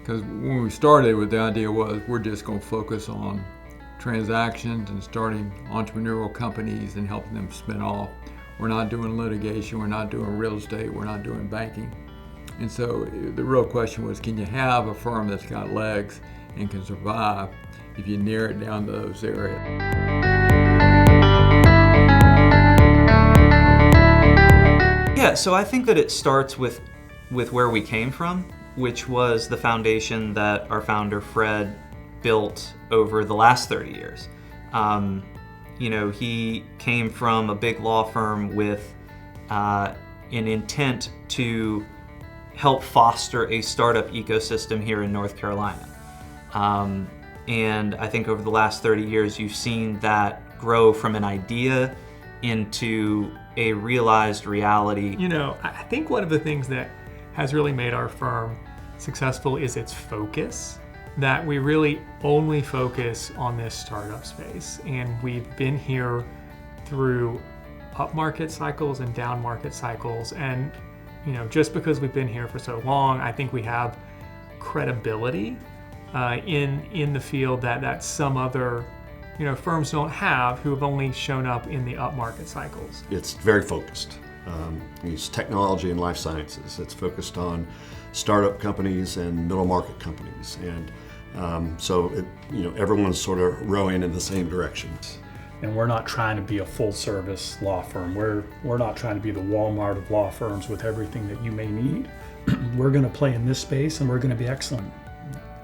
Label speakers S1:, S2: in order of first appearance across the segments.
S1: Because when we started, the idea was we're just going to focus on transactions and starting entrepreneurial companies and helping them spin off. We're not doing litigation, we're not doing real estate, we're not doing banking. And so the real question was, can you have a firm that's got legs and can survive if you narrow it down to those areas?
S2: Yeah, so I think that it starts with where we came from, which was the foundation that our founder Fred built over the last 30 years. He came from a big law firm with an intent to help foster a startup ecosystem here in North Carolina. And I think over the last 30 years, you've seen that grow from an idea into a realized reality.
S3: I think one of the things that has really made our firm successful is its focus, that we really only focus on this startup space. And we've been here through up market cycles and down market cycles. And, just because we've been here for so long, I think we have credibility in the field that some other firms don't have, who have only shown up in the up market cycles.
S4: It's very focused. It's technology and life sciences. It's focused on startup companies and middle market companies, and so everyone's sort of rowing in the same direction.
S5: And we're not trying to be a full-service law firm. We're not trying to be the Walmart of law firms with everything that you may need. We're going to play in this space, and we're going to be excellent.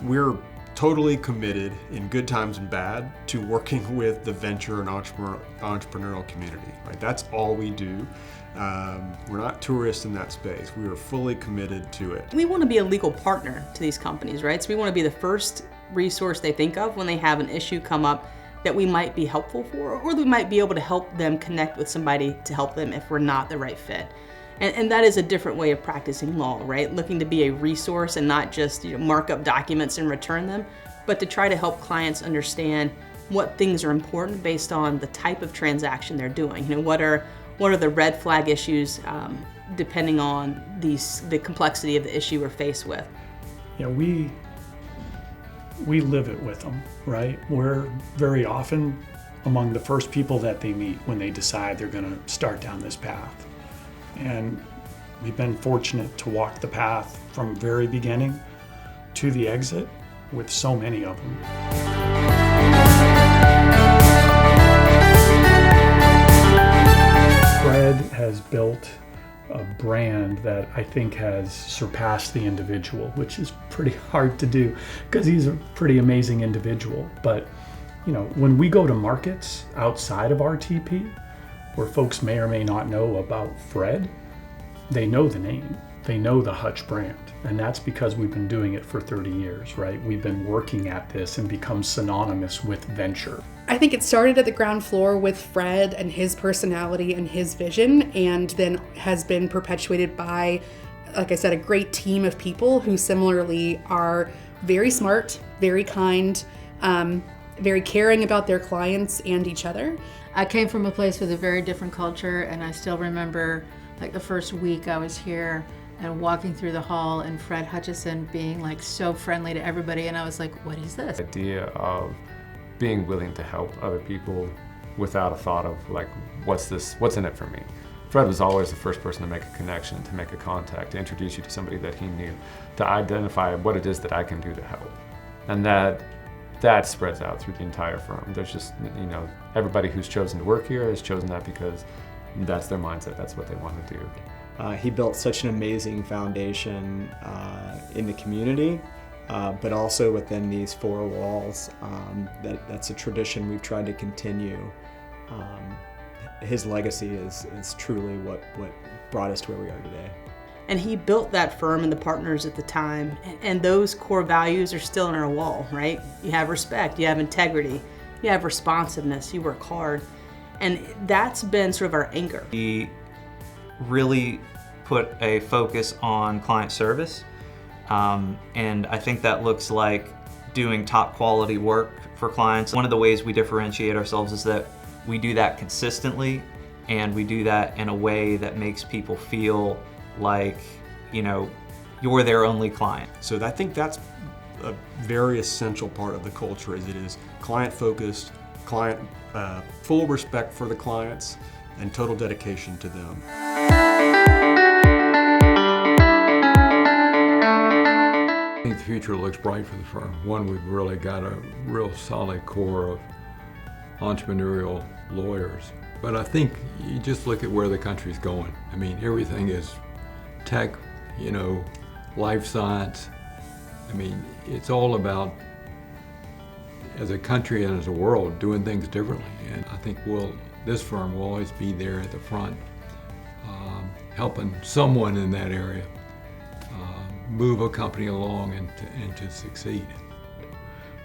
S6: We're totally committed in good times and bad to working with the venture and entrepreneurial community. Right? That's all we do. We're not tourists in that space. We are fully committed to it.
S7: We want to be a legal partner to these companies, right? So we want to be the first resource they think of when they have an issue come up that we might be helpful for, or we might be able to help them connect with somebody to help them if we're not the right fit. And that is a different way of practicing law, right? Looking to be a resource and not just mark up documents and return them, but to try to help clients understand what things are important based on the type of transaction they're doing. What are the red flag issues depending on the complexity of the issue we're faced with.
S5: We live it with them, right? We're very often among the first people that they meet when they decide they're going to start down this path. And we've been fortunate to walk the path from very beginning to the exit with so many of them. Fred has built a brand that I think has surpassed the individual, which is pretty hard to do because he's a pretty amazing individual. But when we go to markets outside of RTP, where folks may or may not know about Fred, they know the name, they know the Hutch brand. And that's because we've been doing it for 30 years, right? We've been working at this and become synonymous with venture.
S8: I think it started at the ground floor with Fred and his personality and his vision, and then has been perpetuated by, like I said, a great team of people who similarly are very smart, very kind, very caring about their clients and each other.
S9: I came from a place with a very different culture, and I still remember the first week I was here and walking through the hall and Fred Hutchison being so friendly to everybody, and I was like, what is this?
S10: The idea of being willing to help other people without a thought of what's in it for me. Fred was always the first person to make a connection, to make a contact, to introduce you to somebody that he knew, to identify what it is that I can do to help. And that spreads out through the entire firm. There's just, everybody who's chosen to work here has chosen that because that's their mindset, that's what they want to do.
S11: He built such an amazing foundation in the community, but also within these four walls. That's a tradition we've tried to continue. His legacy is truly what brought us to where we are today.
S7: And he built that firm and the partners at the time, and those core values are still in our wall, right? You have respect, you have integrity, you have responsiveness, you work hard, and that's been sort of our anchor.
S2: He really put a focus on client service, and I think that looks like doing top quality work for clients. One of the ways we differentiate ourselves is that we do that consistently, and we do that in a way that makes people feel like, you're their only client.
S6: So I think that's a very essential part of the culture. Is it is client focused, client full respect for the clients, and total dedication to them.
S1: I think the future looks bright for the firm. One, we've really got a real solid core of entrepreneurial lawyers. But I think you just look at where the country's going. I mean, everything is tech, life science. I mean, it's all about, as a country and as a world, doing things differently. And I think this firm will always be there at the front, helping someone in that area move a company along and to succeed.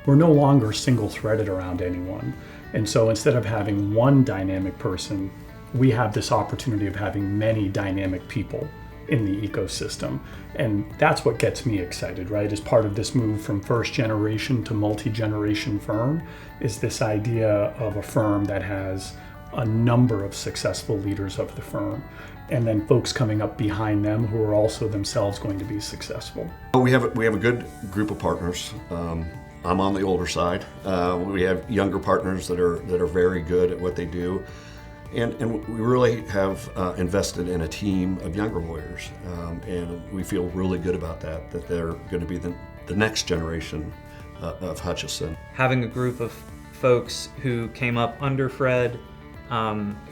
S5: We're no longer single-threaded around anyone. And so instead of having one dynamic person, we have this opportunity of having many dynamic people in the ecosystem. And that's what gets me excited, right? As part of this move from first generation to multi-generation firm is this idea of a firm that has a number of successful leaders of the firm, and then folks coming up behind them who are also themselves going to be successful.
S4: We have a good group of partners. I'm on the older side. We have younger partners that are very good at what they do. And we really have invested in a team of younger lawyers, and we feel really good about that they're going to be the next generation of Hutchison.
S2: Having a group of folks who came up under Fred,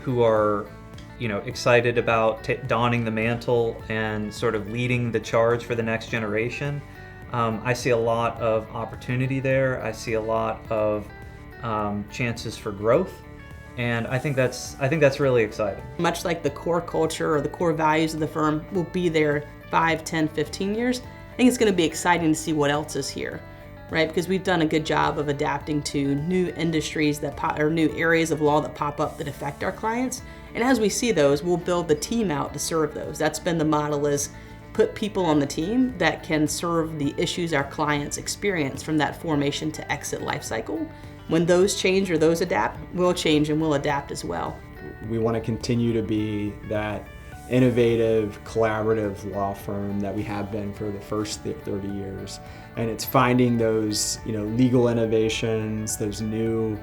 S2: who are excited about donning the mantle and sort of leading the charge for the next generation. I see a lot of opportunity there. I see a lot of chances for growth. And I think that's really exciting.
S7: Much like the core culture or the core values of the firm will be there 5, 10, 15 years, I think it's going to be exciting to see what else is here, right? Because we've done a good job of adapting to new industries or new areas of law that pop up that affect our clients. And as we see those, we'll build the team out to serve those. That's been the model, is put people on the team that can serve the issues our clients experience from that formation to exit life cycle. When those change or those adapt, we'll change and we'll adapt as well.
S11: We want to continue to be that innovative, collaborative law firm that we have been for the first 30 years. And it's finding those, legal innovations, those new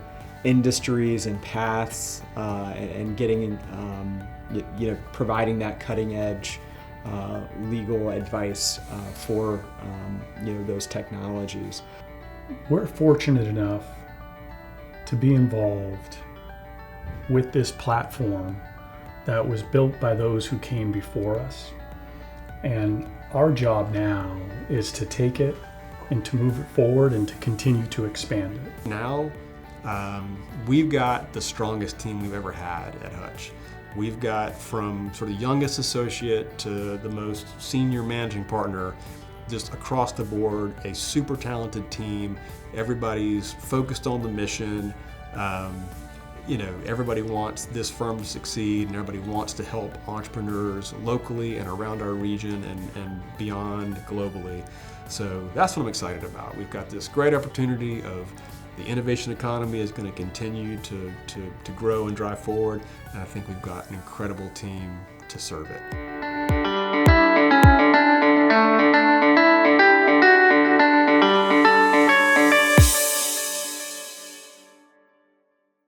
S11: industries and paths, and getting, providing that cutting edge legal advice for, those technologies.
S5: We're fortunate enough to be involved with this platform that was built by those who came before us. And our job now is to take it and to move it forward and to continue to expand it.
S6: Now, we've got the strongest team we've ever had at Hutch. We've got from sort of youngest associate to the most senior managing partner, just across the board, a super talented team. Everybody's focused on the mission. Everybody wants this firm to succeed, and everybody wants to help entrepreneurs locally and around our region and beyond globally. So that's what I'm excited about. We've got this great opportunity of the innovation economy is going to continue to grow and drive forward, and I think we've got an incredible team to serve it.